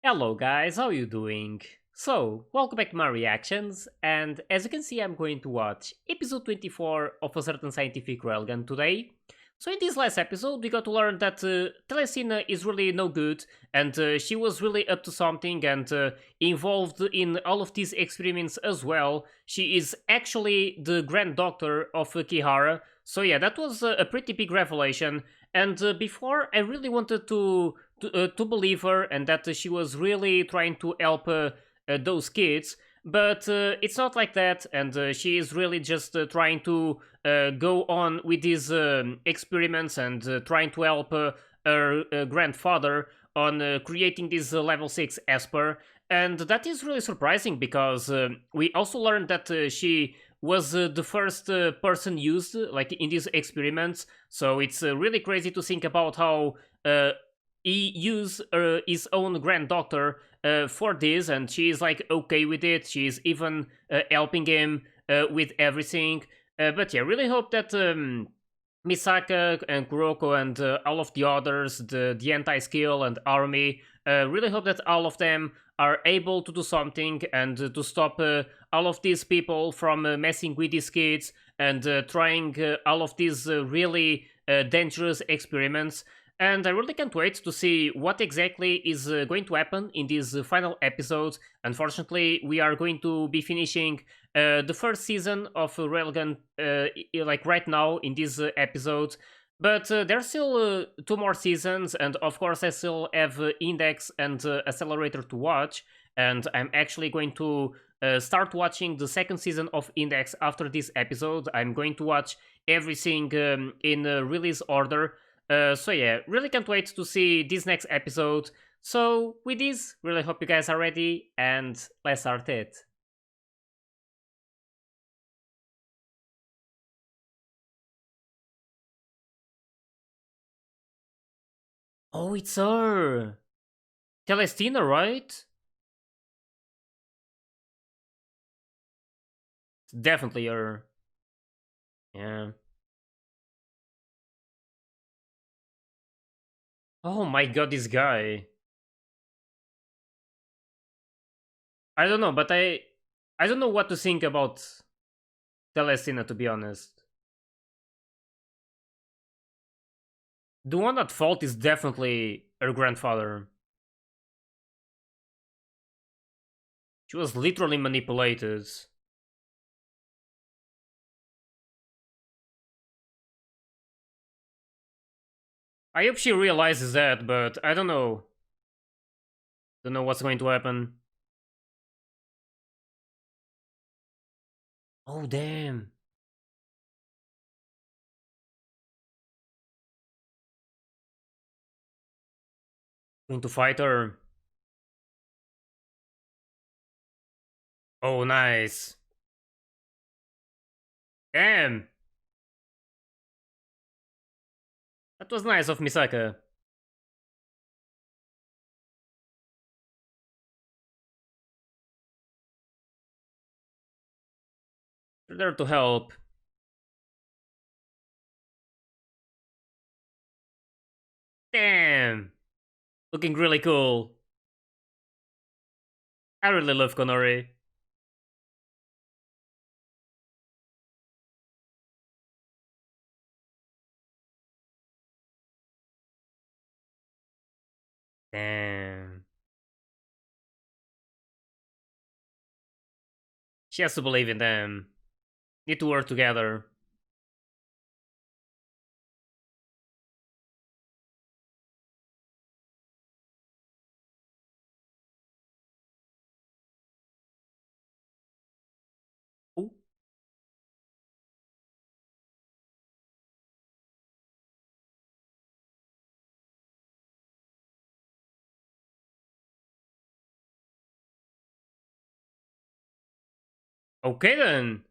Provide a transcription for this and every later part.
Hello guys, how you doing? So, welcome back to my reactions, and as you can see I'm going to watch episode 24 of a certain scientific railgun today. So in this last episode we got to learn that Telesina is really no good, and she was really up to something and involved in all of these experiments as well. She is actually the grand doctor of Kihara, so yeah, that was a pretty big revelation. And before I really wanted to believe her and that she was really trying to help those kids. But it's not like that, and she is really just trying to go on with these experiments and trying to help her grandfather on creating this level 6 Esper. And that is really surprising because we also learned that she was the first person used like in these experiments. So it's really crazy to think about how he used his own granddaughter for this, and she's like okay with it. She's even helping him with everything. But yeah, really hope that Misaka and Kuroko and all of the others, the anti-skill and army, really hope that all of them are able to do something and to stop all of these people from messing with these kids and trying all of these really dangerous experiments. And I really can't wait to see what exactly is going to happen in this final episode. Unfortunately, we are going to be finishing the first season of Railgun like right now in this episode. But there's still two more seasons, and of course, I still have Index and Accelerator to watch. And I'm actually going to start watching the second season of Index after this episode. I'm going to watch everything in release order. So yeah, really can't wait to see this next episode. So with this, really hope you guys are ready, and let's start it. Oh, it's her! Celestina, right? It's definitely her. Yeah. Oh my god, this guy. I don't know, but I don't know what to think about Celestina, to be honest. The one at fault is definitely her grandfather. She was literally manipulated. I hope she realizes that, but I don't know. Don't know what's going to happen. Oh, damn. Going to fight her. Oh, nice. Damn. That was nice of Misaka. You're there to help. Damn. Looking really cool. I really love Konori. Damn. She has to believe in them. Need to work together. Ooh. Okay then.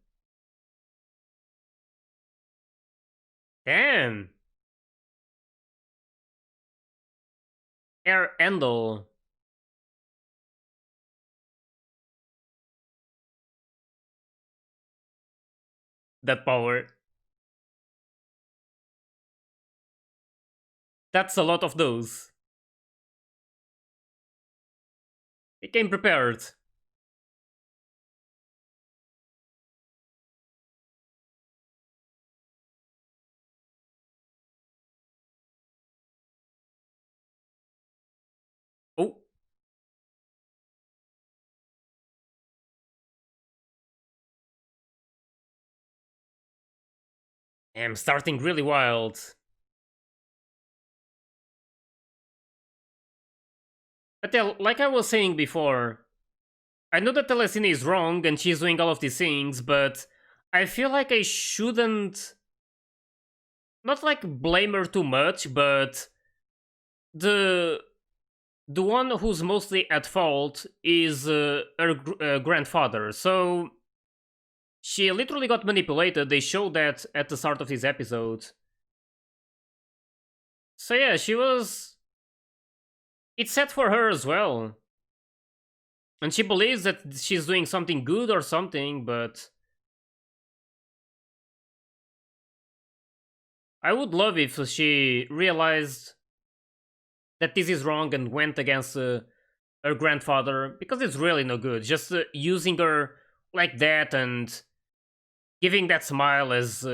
Damn. Air Endel. That power. That's a lot of those. They came prepared. Oh, I'm starting really wild. But yeah, like I was saying before, I know that Telesina is wrong and she's doing all of these things, but I feel like I shouldn't not like blame her too much, but the the one who's mostly at fault is her grandfather. So she literally got manipulated. They showed that at the start of this episode. So yeah, she was. It's set for her as well, and she believes that she's doing something good or something. But I would love if she realized that this is wrong and went against her grandfather, because it's really no good. Just using her like that and giving that smile as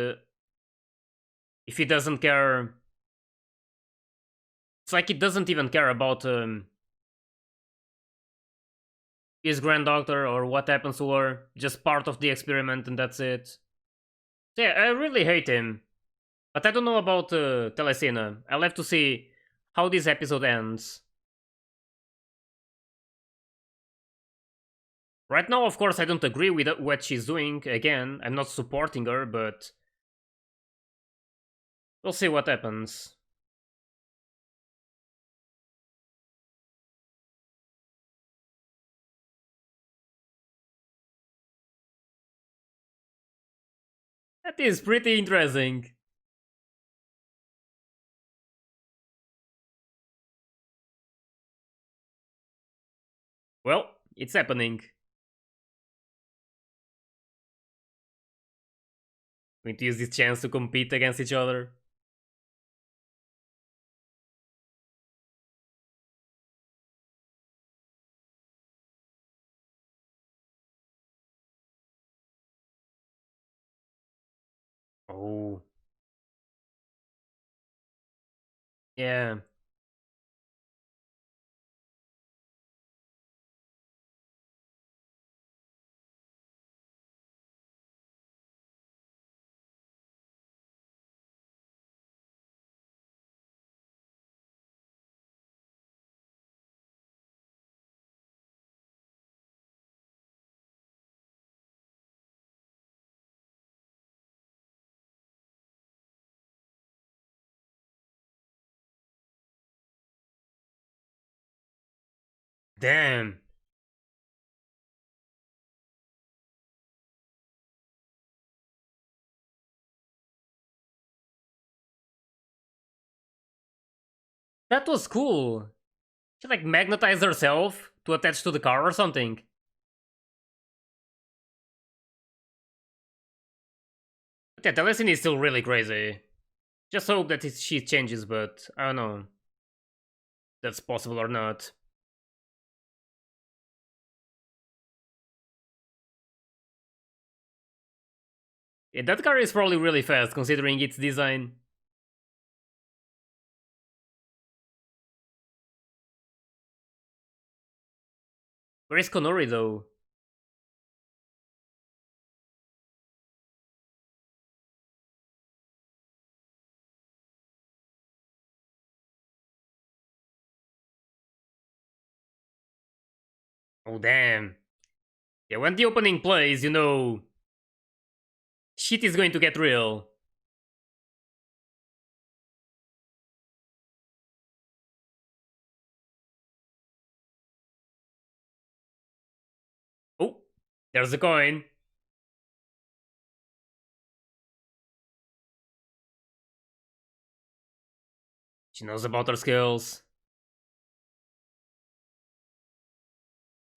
if he doesn't care. It's like he doesn't even care about his granddaughter or what happens to her. Just part of the experiment and that's it. So yeah, I really hate him. But I don't know about Telesina. I'll have to see how this episode ends. Right now, of course, I don't agree with what she's doing. Again, I'm not supporting her, but we'll see what happens. That is pretty interesting. Well, it's happening. Going to use this chance to compete against each other. Oh, yeah. Damn. That was cool. She like magnetized herself to attach to the car or something. But yeah, the lesson is still really crazy. Just hope that she changes, but I don't know if that's possible or not. Yeah, that car is probably really fast considering its design. Where is Konori though? Oh damn. Yeah, when the opening plays, you know, shit is going to get real. Oh, there's a coin. She knows about her skills.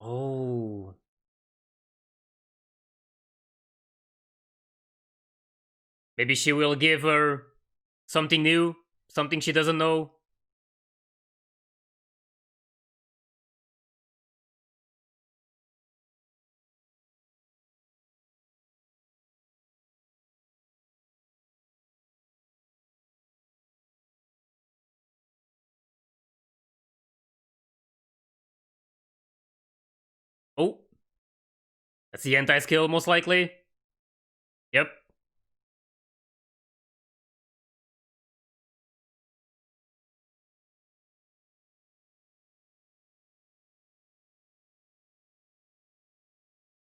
Oh. Maybe she will give her something new, something she doesn't know. Oh, that's the anti-skill, most likely. Yep.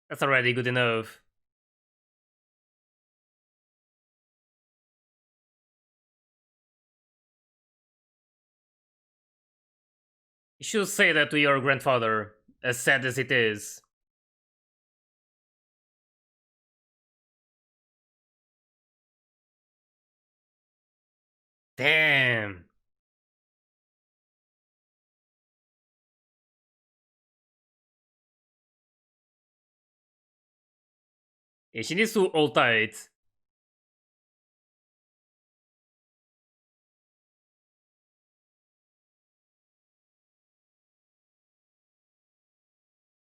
That's already good enough. You should say that to your grandfather, as sad as it is. Damn. Yeah, she needs to hold tight.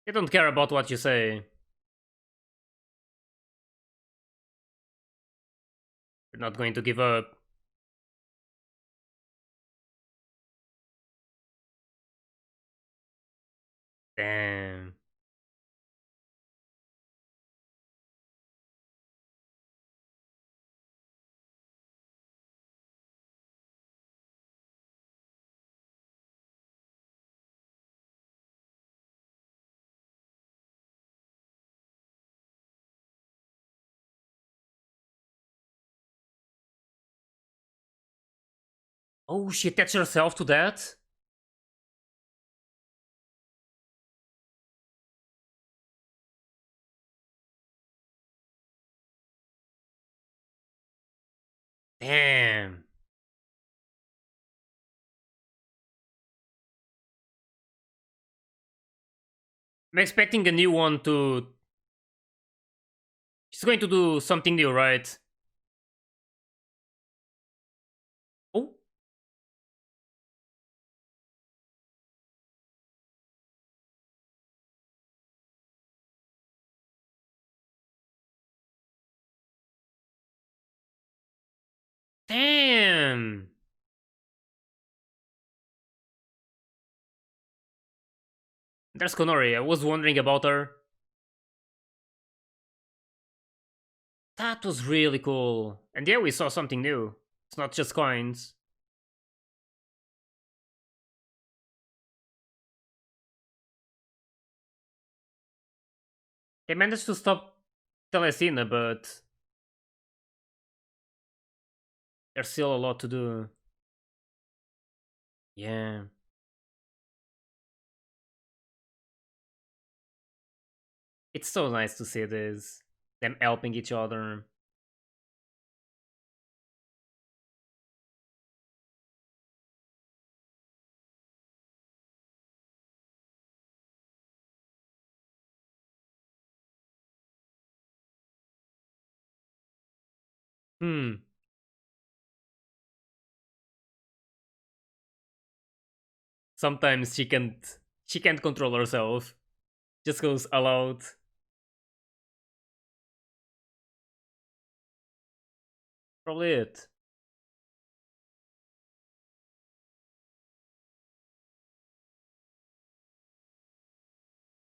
They don't care about what you say. You're not going to give up. Damn. Oh, she attached herself to that? Damn. I'm expecting a new one to. She's going to do something new, right? Oh, damn. There's Konori. I was wondering about her. That was really cool. And yeah, we saw something new. It's not just coins. They managed to stop Telesina, but there's still a lot to do. Yeah. It's so nice to see this. Them helping each other. Hmm. Sometimes she can't control herself. Just goes all out. Probably it.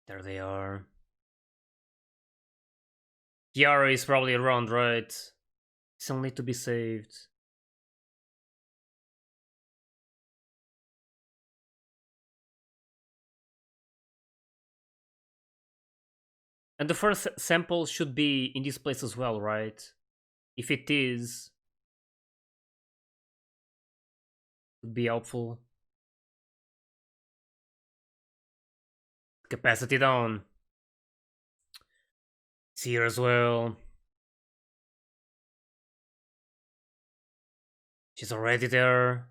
There they are. Kiara is probably around, right? Still need to be saved. And the first sample should be in this place as well, right? If it is, would be helpful. Capacity down. It's here as well. She's already there.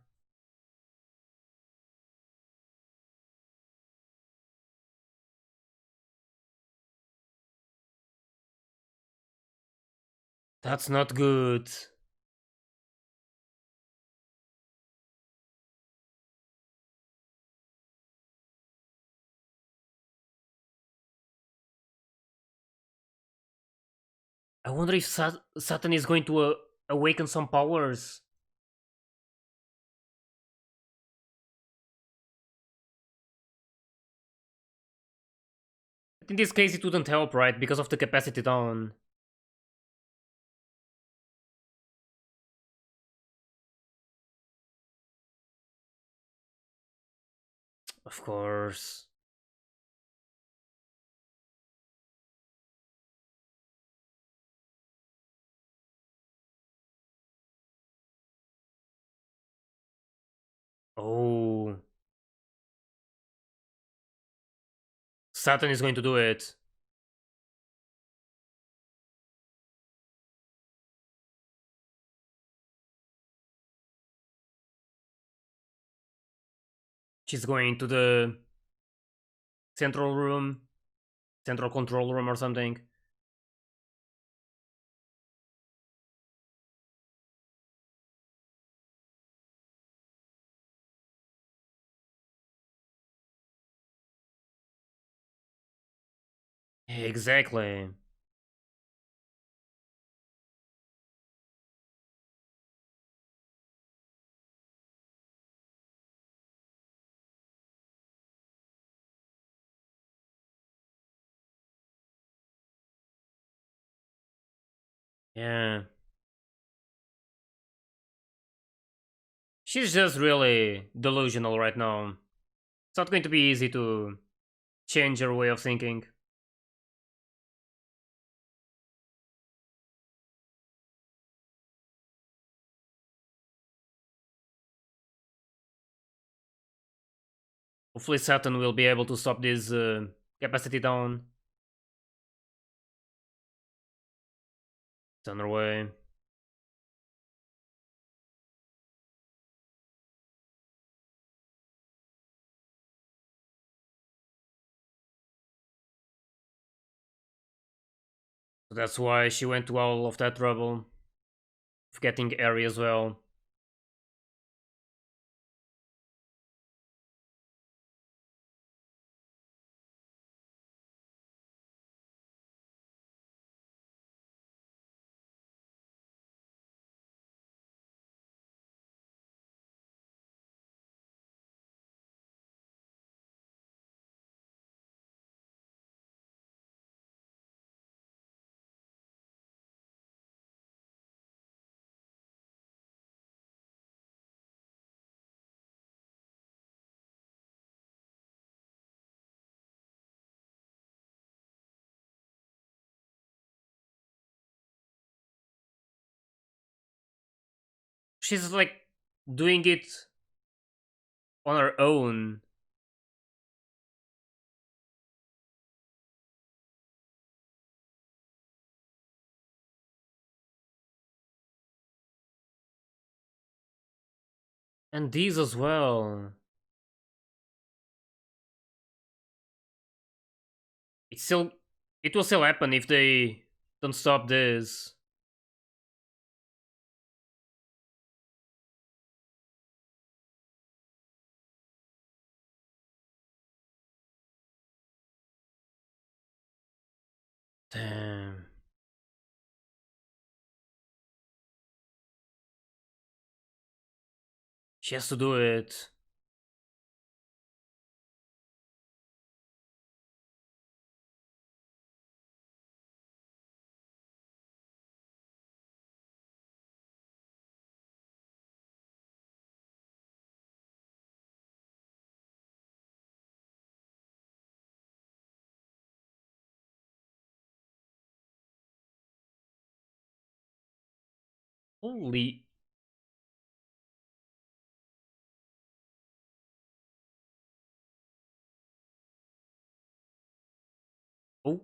That's not good. I wonder if Satan is going to awaken some powers. But in this case, it wouldn't help, right? Because of the capacity down. Of course. Oh. Saturn is going to do it. She's going to the central room, central control room or something. Exactly. Yeah. She's just really delusional right now. It's not going to be easy to change her way of thinking. Hopefully Saturn will be able to stop this capacity down. It's on her way. So that's why she went to all of that trouble of getting Aerie as well. She's like doing it on her own. And these as well. It's still it will still happen if they don't stop this. Damn. She has to do it. Holy. Oh.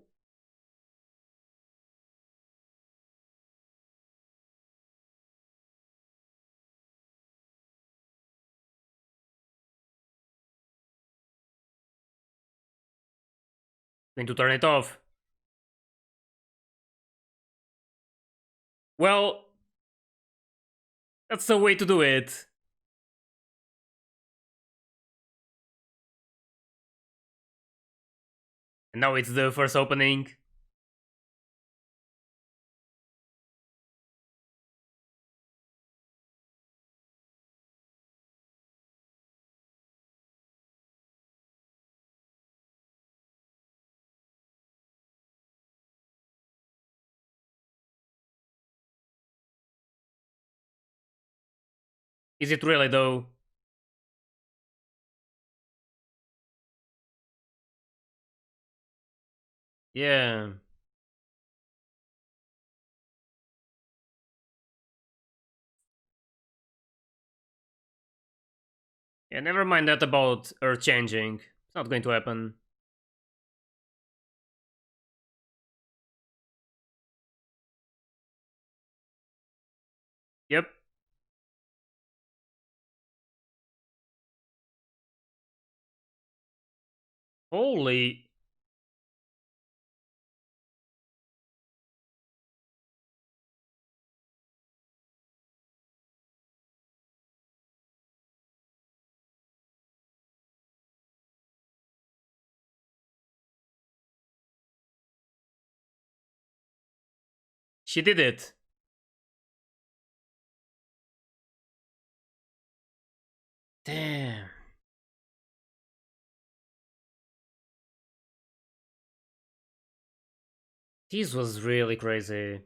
Going to turn it off. Well, that's the way to do it. And now it's the first opening. Is it really though? Yeah. Yeah, never mind that about her changing. It's not going to happen. Yep. Holy. She did it. Damn. This was really crazy.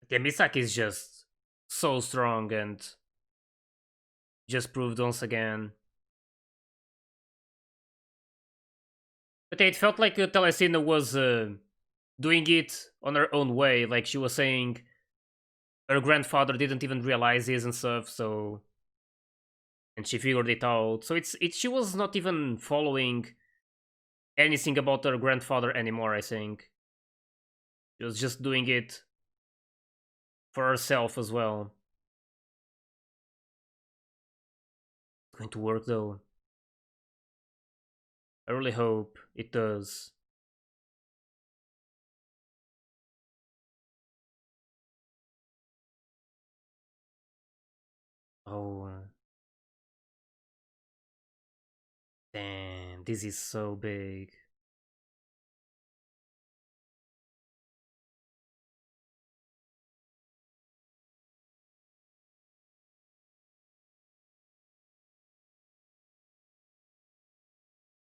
Yeah, Misaki is just so strong and just proved once again. But it felt like Telesina was doing it on her own way. Like she was saying, her grandfather didn't even realize this and stuff. So, and she figured it out. So she was not even following anything about her grandfather anymore. I think she was just doing it for herself as well. It's going to work though. I really hope it does. Oh, damn, this is so big.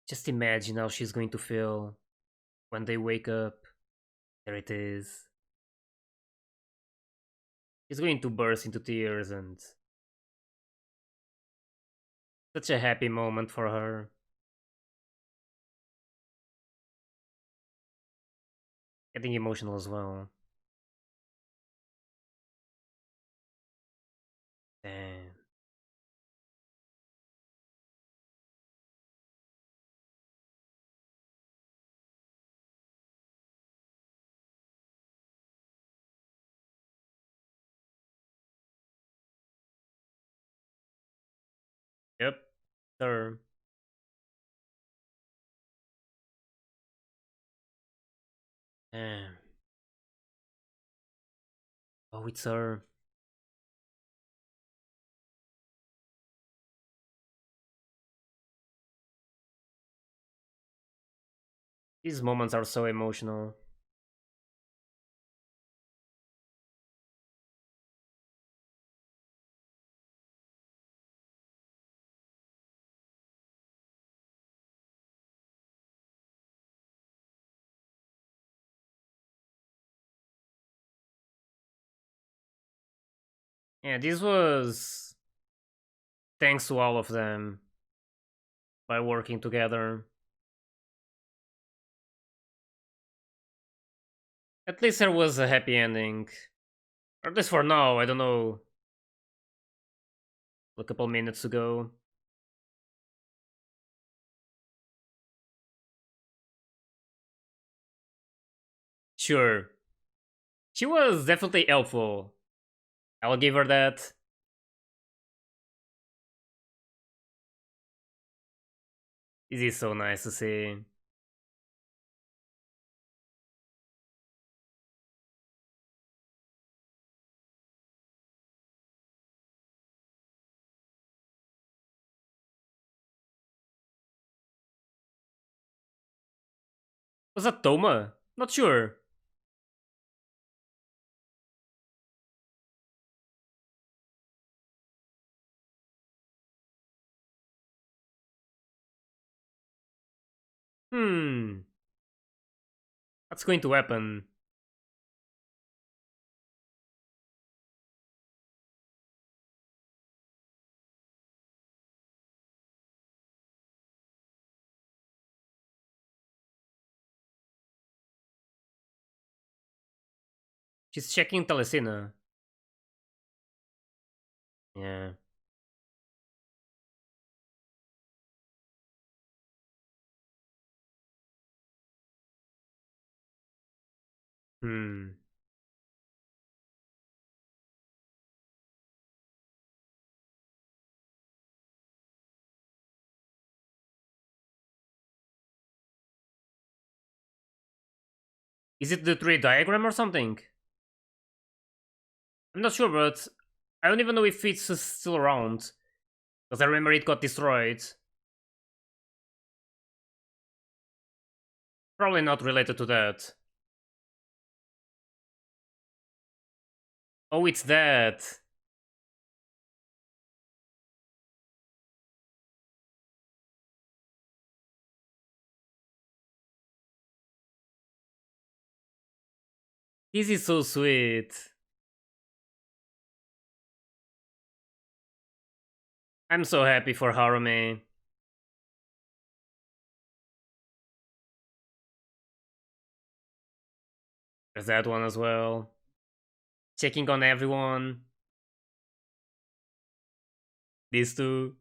Just imagine how she's going to feel when they wake up. There it is. She's going to burst into tears, and such a happy moment for her. Getting emotional as well. Damn. Yep. Her. Damn. Oh, it's her. These moments are so emotional. Yeah, this was thanks to all of them by working together. At least there was a happy ending. Or at least for now, I don't know. A couple minutes ago. Sure. She was definitely helpful. I'll give her that. This is so nice to see. Was that Toma? Not sure. Hmm. What's going to happen? She's checking Telesina. Yeah. Hmm. Is it the tree diagram or something? I'm not sure, but I don't even know if it's still around. Because I remember it got destroyed. Probably not related to that. Oh, it's that. This is so sweet. I'm so happy for Harume. There's that one as well. Checking on everyone. These two.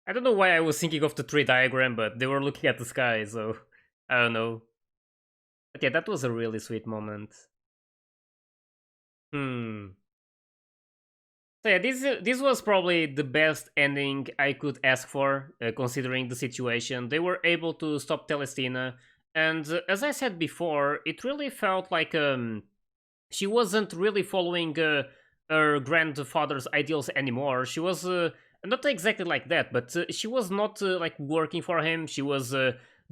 I don't know why I was thinking of the tree diagram, but they were looking at the sky, so I don't know. But yeah, that was a really sweet moment. Hmm. So yeah, this was probably the best ending I could ask for, considering the situation. They were able to stop Telestina, and as I said before, it really felt like she wasn't really following her grandfather's ideals anymore. She was not exactly like that, but she was not like working for him. She was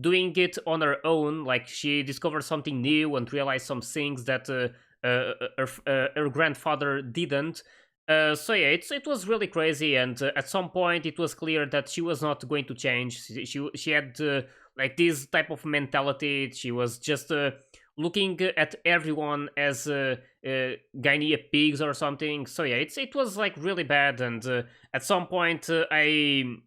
doing it on her own. Like she discovered something new and realized some things that her grandfather didn't. So yeah, it was really crazy, and at some point it was clear that she was not going to change. She had like this type of mentality. She was just looking at everyone as Guinea pigs or something. So yeah, it was like really bad, and at some point I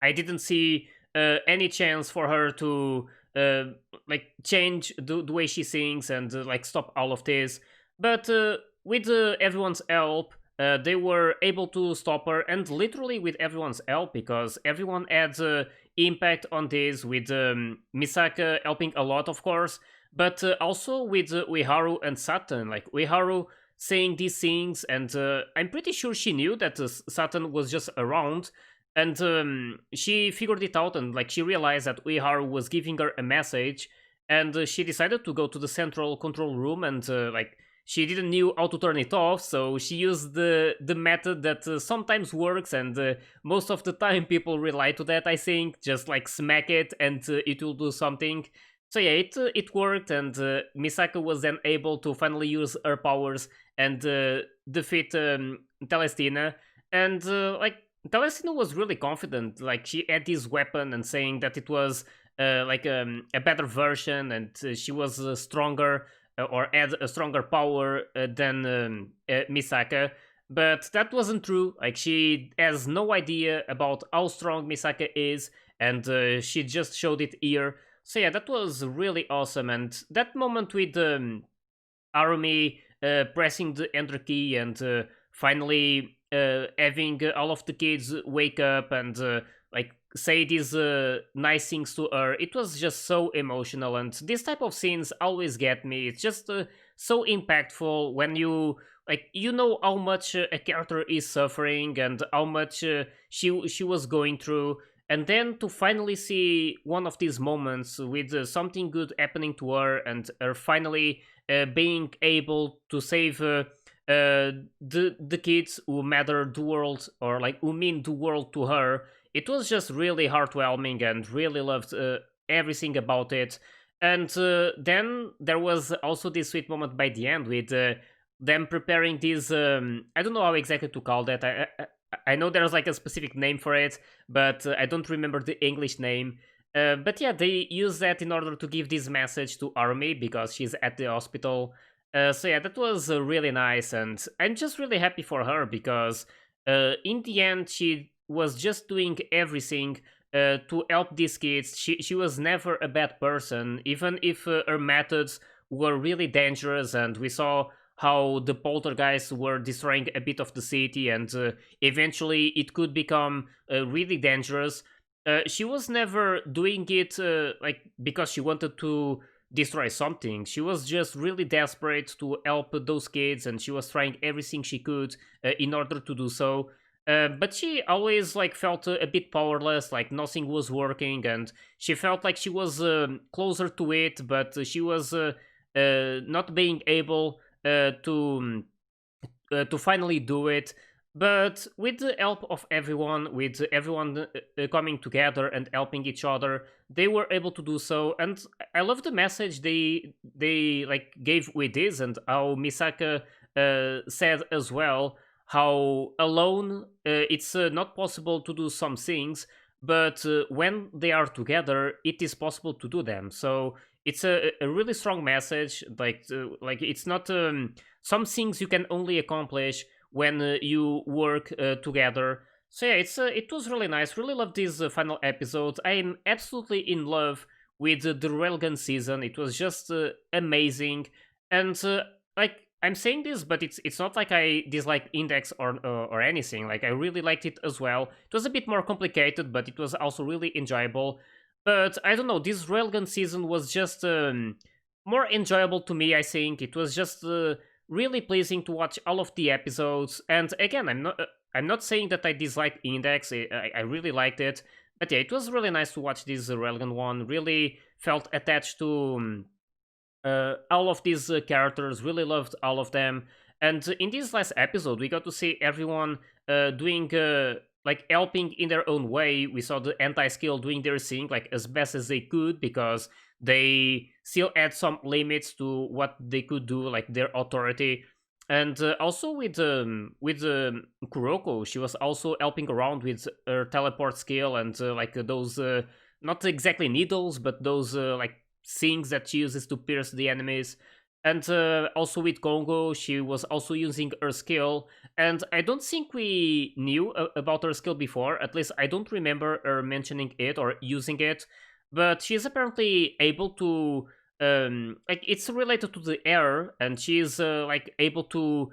didn't see any chance for her to uh, like change the way she sings and like stop all of this. But with everyone's help, they were able to stop her, and literally with everyone's help, because everyone had impact on this. With Misaka helping a lot, of course, but also with Ueharu and Saturn. Like Ueharu saying these things, and I'm pretty sure she knew that Saturn was just around, and she figured it out, and like she realized that Uehara was giving her a message, and she decided to go to the central control room, and like she didn't knew how to turn it off, so she used the method that sometimes works, and most of the time people rely to that. I think just like smack it and it will do something. So yeah, it worked, and Misaka was then able to finally use her powers and defeat Telestina, and like Telestina was really confident. Like she had this weapon and saying that it was like a better version, and she was stronger or had a stronger power than Misaka. But that wasn't true. Like she has no idea about how strong Misaka is, and she just showed it here. So yeah, that was really awesome. And that moment with Arumi pressing the enter key and finally having all of the kids wake up and like say these nice things to her, it was just so emotional. And this type of scenes always get me. It's just so impactful when you like you know how much a character is suffering and how much she was going through, and then to finally see one of these moments with something good happening to her, and her finally being able to save the kids who matter the world, or like who mean the world to her. It was just really heartwarming, and really loved everything about it. And then there was also this sweet moment by the end with them preparing this. I don't know how exactly to call that. I know there's like a specific name for it, but I don't remember the English name. But yeah, they use that in order to give this message to Army because she's at the hospital. So yeah, that was really nice, and I'm just really happy for her because in the end she was just doing everything to help these kids. She was never a bad person, even if her methods were really dangerous, and we saw how the poltergeists were destroying a bit of the city, and eventually it could become really dangerous. She was never doing it like because she wanted to destroy something. She was just really desperate to help those kids, and she was trying everything she could in order to do so. But she always like felt a bit powerless, like nothing was working, and she felt like she was closer to it, but she was not being able to finally do it. But with the help of everyone, with everyone coming together and helping each other, they were able to do so. And I love the message they like gave with this, and how Misaka said as well, how alone it's not possible to do some things, but when they are together, it is possible to do them. So it's a really strong message. Like it's not some things you can only accomplish when you work together. So yeah, it was really nice. Really love this final episode. I am absolutely in love with the Railgun season. It was just amazing, and like I'm saying this, but it's not like I dislike Index or anything. Like I really liked it as well. It was a bit more complicated, but it was also really enjoyable. But I don't know, this Railgun season was just more enjoyable to me. I think it was just really pleasing to watch all of the episodes. And again, I'm not saying that I dislike Index. I really liked it, but yeah, it was really nice to watch this Railgun one. Really felt attached to all of these characters. Really loved all of them. And in this last episode, we got to see everyone doing like helping in their own way. We saw the anti-skill doing their thing like as best as they could, because they still had some limits to what they could do, like their authority. And also with Kuroko, she was also helping around with her teleport skill, and like those not exactly needles, but those like things that she uses to pierce the enemies. And also with Kongo, she was also using her skill. And I don't think we knew about her skill before. At least I don't remember her mentioning it or using it. But she's apparently able to, like, it's related to the air, and she's like able to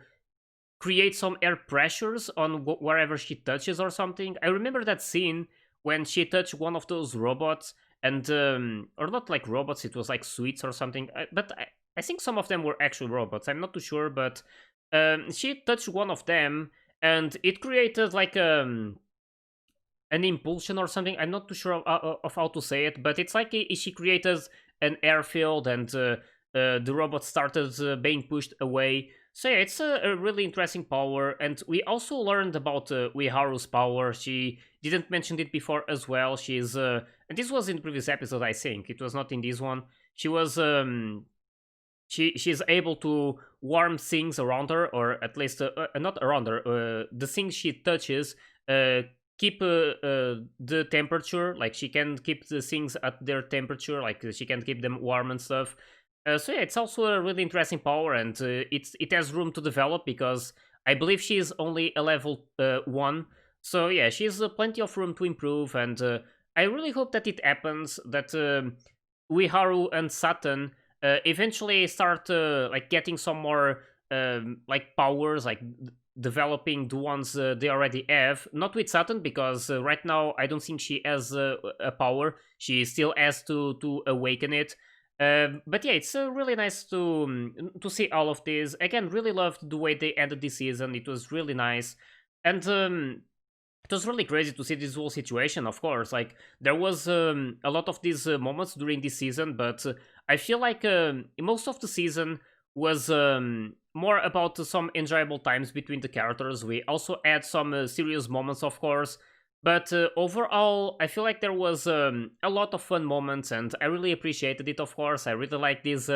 create some air pressures on wherever she touches or something. I remember that scene when she touched one of those robots, and or not like robots, it was like sweets or something. But I think some of them were actual robots. I'm not too sure, but she touched one of them, and it created like an impulsion or something. I'm not too sure of how to say it, but it's like she created an airfield, and the robot started being pushed away. So yeah, it's a really interesting power. And we also learned about Ueharu's power. She didn't mention it before as well. She's and this was in the previous episode, I think. It was not in this one. She was she's able to warm things around her, or at least not around her. The things she touches keep the temperature. Like she can keep the things at their temperature. Like she can keep them warm and stuff. So yeah, it's also a really interesting power, and it has room to develop, because I believe she is only a level 1. So yeah, she has plenty of room to improve, and I really hope that it happens, that Ueharu and Saturn eventually start like getting some more like powers, like developing the ones they already have. Not with Saturn, because right now I don't think she has a power. She still has to awaken it. But yeah, it's really nice to see all of this. Again, really loved the way they ended this season. It was really nice. And it was really crazy to see this whole situation, of course. Like, there was a lot of these moments during this season, but I feel like most of the season was more about some enjoyable times between the characters. We also had some serious moments, of course, but overall, I feel like there was a lot of fun moments, and I really appreciated it, of course. I really like these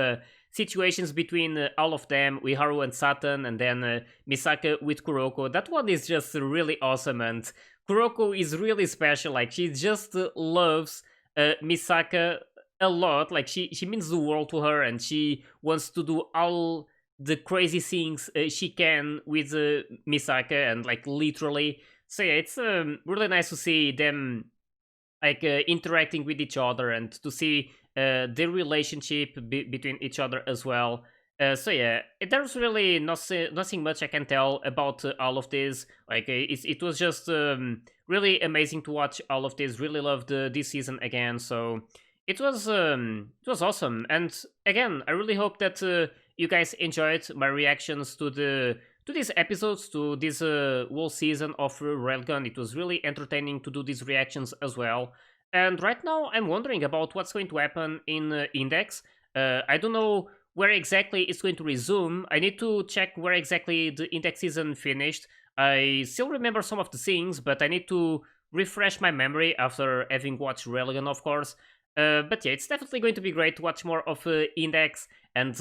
situations between all of them, Ueharu and Saturn, and then Misaka with Kuroko. That one is just really awesome, and Kuroko is really special. Like, she just loves Misaka a lot. Like, she means the world to her, and she wants to do all the crazy things she can with Misaka, and like literally. So yeah, it's really nice to see them like interacting with each other and to see the relationship between each other as well. So yeah, there's really nothing much I can tell about all of this. Like it was just really amazing to watch all of this. Really loved this season again. So it was awesome. And again, I really hope that you guys enjoyed my reactions to these episodes, to this whole season of Railgun. It was really entertaining to do these reactions as well. And right now, I'm wondering about what's going to happen in Index. I don't know where exactly it's going to resume. I need to check where exactly the Index season finished. I still remember some of the things, but I need to refresh my memory after having watched Railgun, of course. But yeah, it's definitely going to be great to watch more of Index and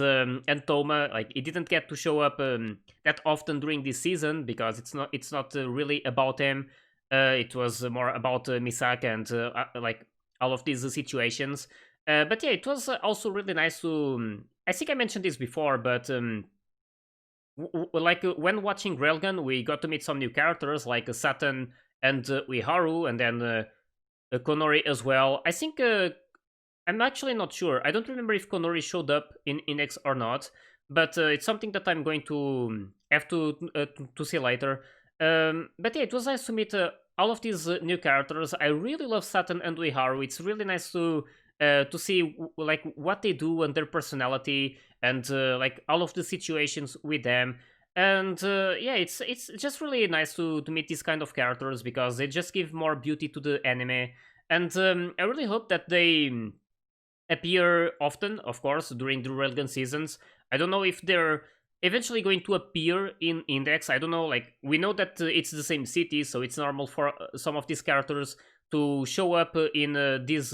Toma. Like it didn't get to show up that often during this season because it's not really about him. It was more about Misaka and like all of these situations. But yeah, it was also really nice to. I think I mentioned this before, but like when watching Railgun, we got to meet some new characters like Saturn and Uiharu, and then Konori as well. I think I'm actually not sure. I don't remember if Konori showed up in Index or not, but it's something that I'm going to have to see later. But yeah, it was nice to meet all of these new characters. I really love Saturn and Uiharu. It's really nice to see like what they do and their personality and like all of the situations with them. And yeah, it's just really nice to meet these kind of characters because they just give more beauty to the anime. And I really hope that they appear often, of course, during the Railgun seasons. I don't know if they're eventually going to appear in Index. I don't know, like, we know that it's the same city, so it's normal for some of these characters to show up in this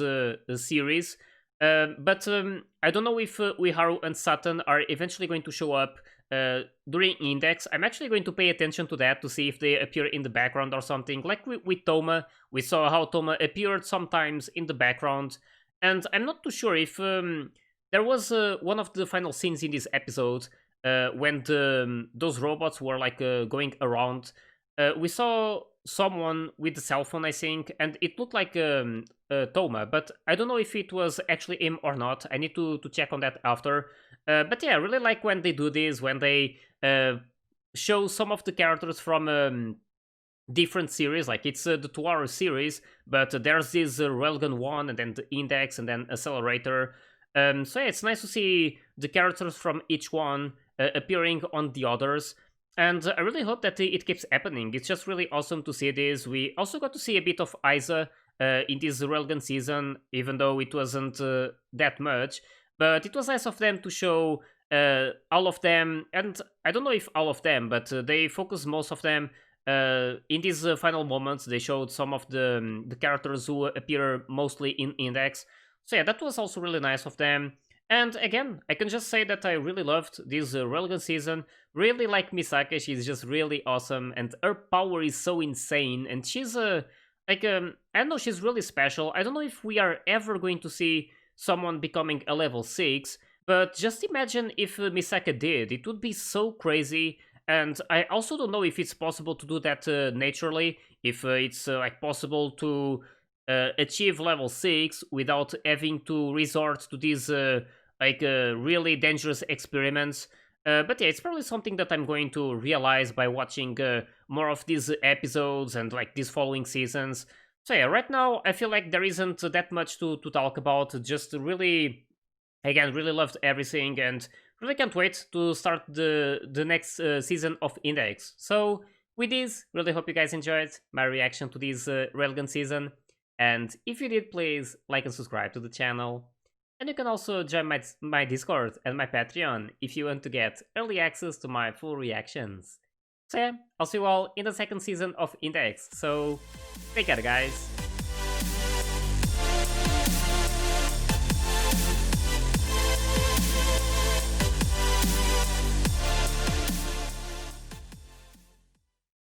series. But I don't know if Uiharu and Saturn are eventually going to show up during Index. I'm actually going to pay attention to that to see if they appear in the background or something. Like with Toma, we saw how Toma appeared sometimes in the background, and I'm not too sure if there was one of the final scenes in this episode when those robots were like going around. We saw someone with a cell phone, I think, and it looked like Toma, but I don't know if it was actually him or not. I need to check on that after. But yeah, I really like when they do this, when they show some of the characters from different series, like it's the Toaru series, but there's this Railgun 1 and then the Index and then Accelerator. So yeah, it's nice to see the characters from each one appearing on the others. And I really hope that it keeps happening. It's just really awesome to see this. We also got to see a bit of Aiza in this Railgun season, even though it wasn't that much. But it was nice of them to show all of them, and I don't know if all of them, but they focused most of them in these final moments. They showed some of the characters who appear mostly in Index. So yeah, that was also really nice of them. And again, I can just say that I really loved this Railgun season. Really like Misaka, she's just really awesome, and her power is so insane. And she's like I know she's really special. I don't know if we are ever going to see someone becoming a level 6, but just imagine if Misaka did. It would be so crazy. And I also don't know if it's possible to do that naturally, if it's like possible to achieve level 6 without having to resort to these really dangerous experiments. But yeah, it's probably something that I'm going to realize by watching more of these episodes and like these following seasons. So yeah, right now I feel like there isn't that much to talk about. Just really, again, really loved everything and really can't wait to start the next season of Index. So with this, really hope you guys enjoyed my reaction to this Railgun season. And if you did, please like and subscribe to the channel. And you can also join my Discord and my Patreon if you want to get early access to my full reactions. So yeah, I'll see you all in the second season of Index. So take care, guys.